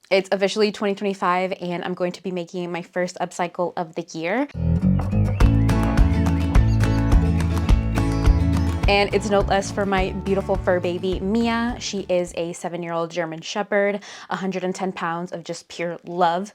It's officially 2025 and I'm going to be making my first upcycle of the year. And it's no less for my beautiful fur baby, Mia. She is a 7-year-old German Shepherd, 110 pounds of just pure love.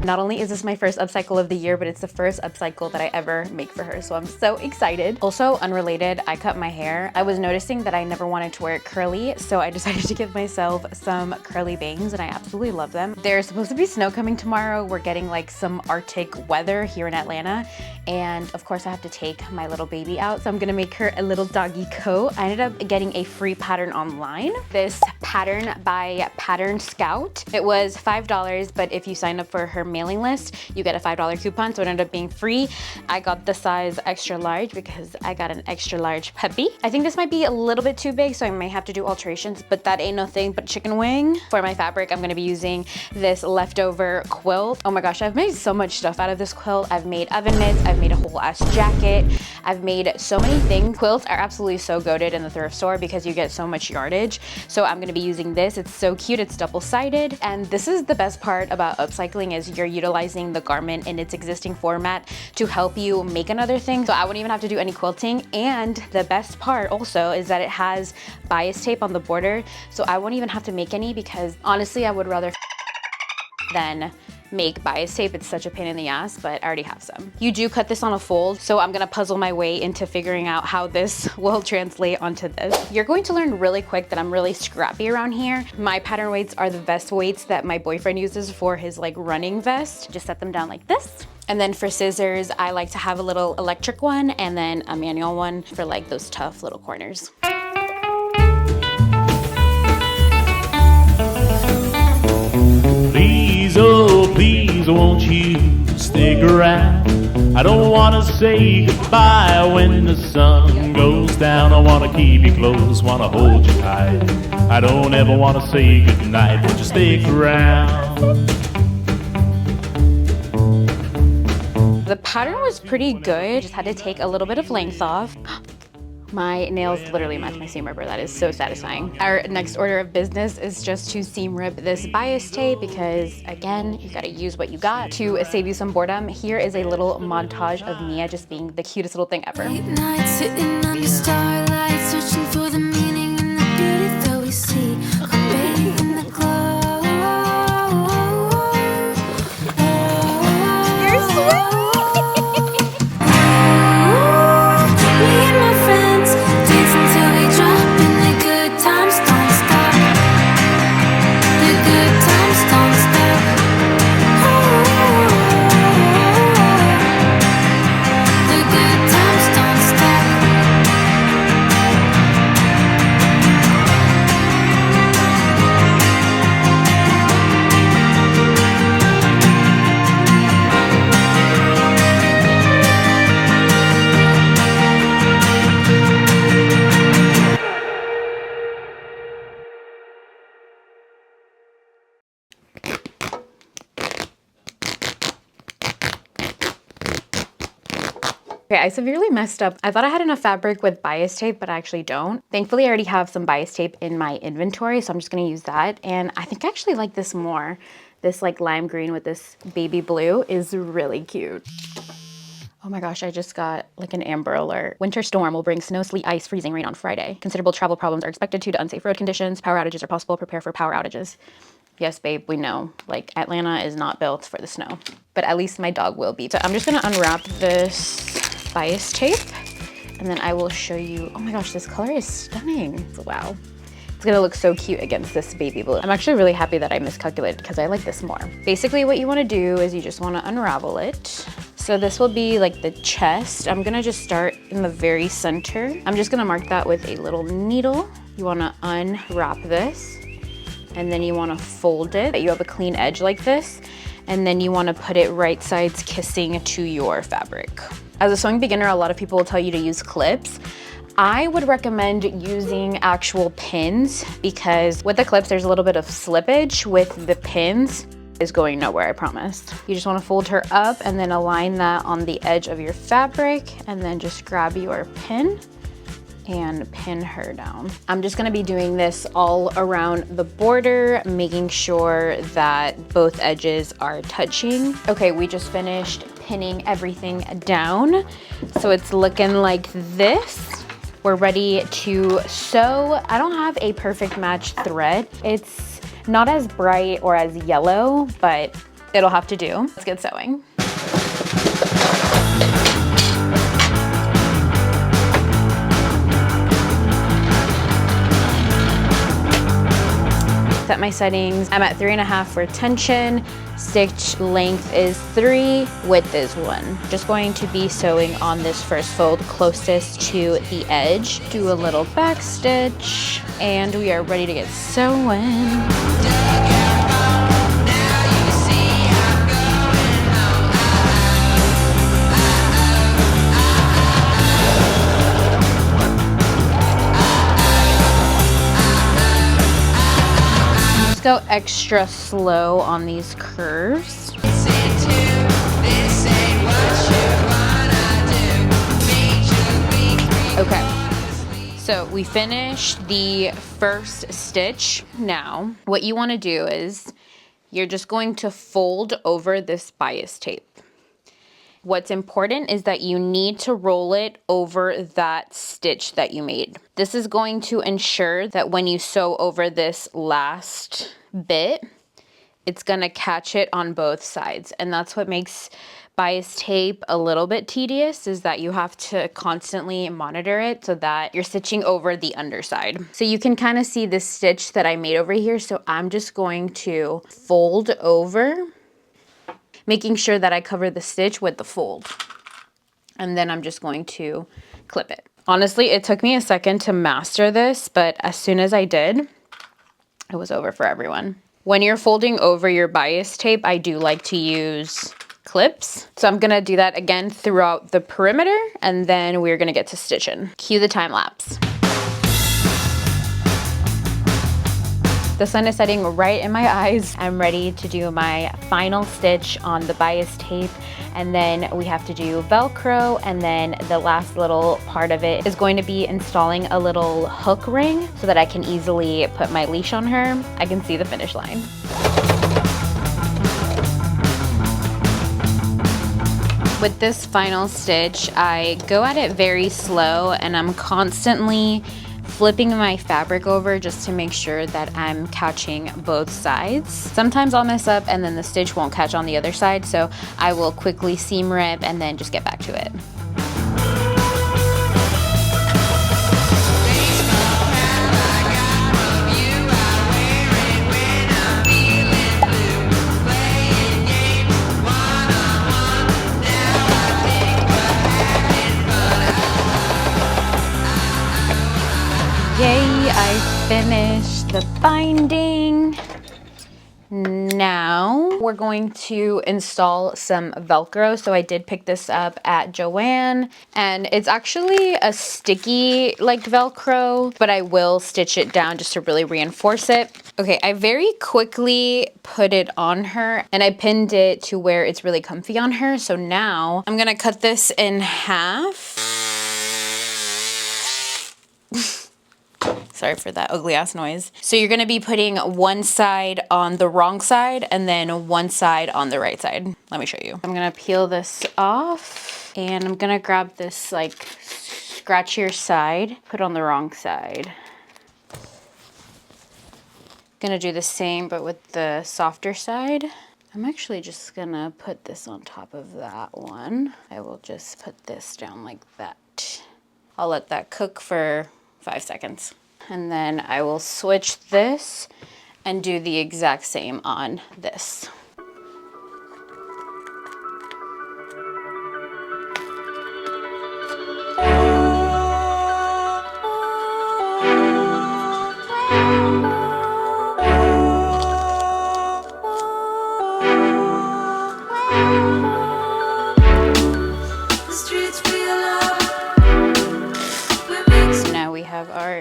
Not only is this my first upcycle of the year, but it's the first upcycle that I ever make for her. So I'm so excited. Also, unrelated, I cut my hair. I was noticing that I never wanted to wear it curly, so I decided to give myself some curly bangs and I absolutely love them. There's supposed to be snow coming tomorrow. We're getting like some Arctic weather here in Atlanta. And of course I have to take my little baby out. So I'm gonna make her a little doggy coat. I ended up getting a free pattern online. This pattern by Pattern Scout. It was $5, but if you sign up for her mailing list, you get a $5 coupon, so it ended up being free. I got the size extra large because I got an extra large puppy. I think this might be a little bit too big, so I may have to do alterations, but that ain't nothing but chicken wing. For my fabric, I'm gonna be using this leftover quilt. Oh my gosh, I've made so much stuff out of this quilt. I've made oven mitts, I've made a whole ass jacket, I've made so many things. Quilts are absolutely so goated in the thrift store because you get so much yardage. So I'm gonna be using this. It's so cute, it's double-sided. And this is the best part about upcycling is you're utilizing the garment in its existing format to help you make another thing. So I wouldn't even have to do any quilting. And the best part also is that it has bias tape on the border. So I won't even have to make any because honestly, I would rather than make bias tape. It's such a pain in the ass, but I already have some. You do cut this on a fold, so I'm gonna puzzle my way into figuring out how this will translate onto this. You're going to learn really quick that I'm really scrappy around here. My pattern weights are the vest weights that my boyfriend uses for his like running vest. Just set them down like this. And then for scissors, I like to have a little electric one and then a manual one for like those tough little corners. Please, oh please, won't you stick around? I don't wanna say goodbye when the sun goes down. I wanna keep you close, wanna hold you tight. I don't ever wanna say goodnight, but just stick around. The pattern was pretty good, just had to take a little bit of length off. My nails literally match my seam ripper. That is so satisfying. Our next order of business is just to seam rip this bias tape because again, you gotta use what you got to save you some boredom. Here is a little montage of Mia just being the cutest little thing ever. Late night, sitting under starlight, searching for the meaning in the beauty that we see. I'm bathed in the glow. You're sweet. Okay, I severely messed up. I thought I had enough fabric with bias tape, but I actually don't. Thankfully, I already have some bias tape in my inventory, so I'm just gonna use that. And I think I actually like this more. This like lime green with this baby blue is really cute. Oh my gosh, I just got like an Amber Alert. Winter storm will bring snow, sleet, ice, freezing rain on Friday. Considerable travel problems are expected due to unsafe road conditions. Power outages are possible. Prepare for power outages. Yes, babe, we know. Like, Atlanta is not built for the snow. But at least my dog will be. So I'm just gonna unwrap this bias tape and then I will show you. Oh my gosh, this color is stunning. Wow. It's gonna look so cute against this baby blue. I'm actually really happy that I miscalculated because I like this more. Basically what you wanna do is you just wanna unravel it. So this will be like the chest. I'm gonna just start in the very center. I'm just gonna mark that with a little needle. You wanna unwrap this and then you wanna fold it. You have a clean edge like this. And then you wanna put it right sides kissing to your fabric. As a sewing beginner, a lot of people will tell you to use clips. I would recommend using actual pins because with the clips, there's a little bit of slippage. With the pins, is going nowhere, I promise. You just wanna fold her up and then align that on the edge of your fabric and then just grab your pin and pin her down. I'm just gonna be doing this all around the border, making sure that both edges are touching. Okay, we just finished pinning everything down. So it's looking like this. We're ready to sew. I don't have a perfect match thread. It's not as bright or as yellow, but it'll have to do. Let's get sewing. Set my settings. I'm at 3.5 for tension. Stitch length is 3, width is 1. Just going to be sewing on this first fold closest to the edge. Do a little back stitch, and we are ready to get sewing. Go extra slow on these curves. Okay, so we finished the first stitch. Now, what you want to do is you're just going to fold over this bias tape. What's important is that you need to roll it over that stitch that you made. This is going to ensure that when you sew over this last bit, it's gonna catch it on both sides. And that's what makes bias tape a little bit tedious, is that you have to constantly monitor it so that you're stitching over the underside. So you can kind of see this stitch that I made over here. So I'm just going to fold over, making sure that I cover the stitch with the fold. And then I'm just going to clip it. Honestly, it took me a second to master this, but as soon as I did, it was over for everyone. When you're folding over your bias tape, I do like to use clips. So I'm gonna do that again throughout the perimeter, and then we're gonna get to stitching. Cue the time lapse. The sun is setting right in my eyes. I'm ready to do my final stitch on the bias tape, and then we have to do Velcro, and then the last little part of it is going to be installing a little hook ring so that I can easily put my leash on her. I can see the finish line. With this final stitch, I go at it very slow, and I'm constantly flipping my fabric over just to make sure that I'm catching both sides. Sometimes I'll mess up and then the stitch won't catch on the other side, so I will quickly seam rip and then just get back to it. Yay, I finished the binding. Now we're going to install some Velcro. So I did pick this up at Joann, and it's actually a sticky like Velcro, but I will stitch it down just to really reinforce it. Okay, I very quickly put it on her and I pinned it to where it's really comfy on her. So now I'm gonna cut this in half. Sorry for that ugly ass noise. So you're gonna be putting one side on the wrong side and then one side on the right side. Let me show you. I'm gonna peel this off and I'm gonna grab this like scratchier side, put on the wrong side. Gonna do the same but with the softer side. I'm actually just gonna put this on top of that one. I will just put this down like that. I'll let that cook for 5 seconds. And then I will switch this and do the exact same on this.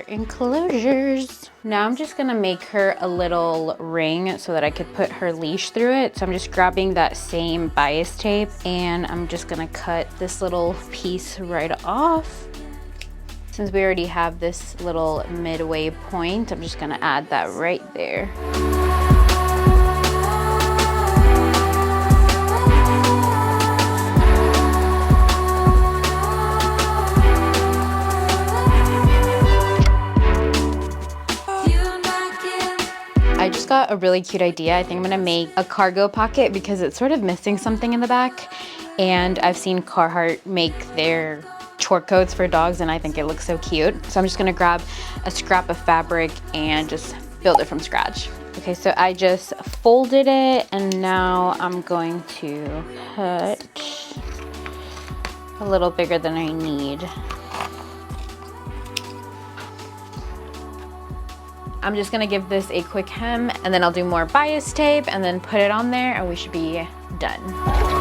Enclosures. Now I'm just gonna make her a little ring so that I could put her leash through it. So I'm just grabbing that same bias tape and I'm just gonna cut this little piece right off. Since we already have this little midway point, I'm just gonna add that right there. I just got a really cute idea. I think I'm gonna make a cargo pocket because it's sort of missing something in the back. And I've seen Carhartt make their chore coats for dogs and I think it looks so cute. So I'm just gonna grab a scrap of fabric and just build it from scratch. Okay, so I just folded it and now I'm going to cut a little bigger than I need. I'm just gonna give this a quick hem and then I'll do more bias tape and then put it on there and we should be done.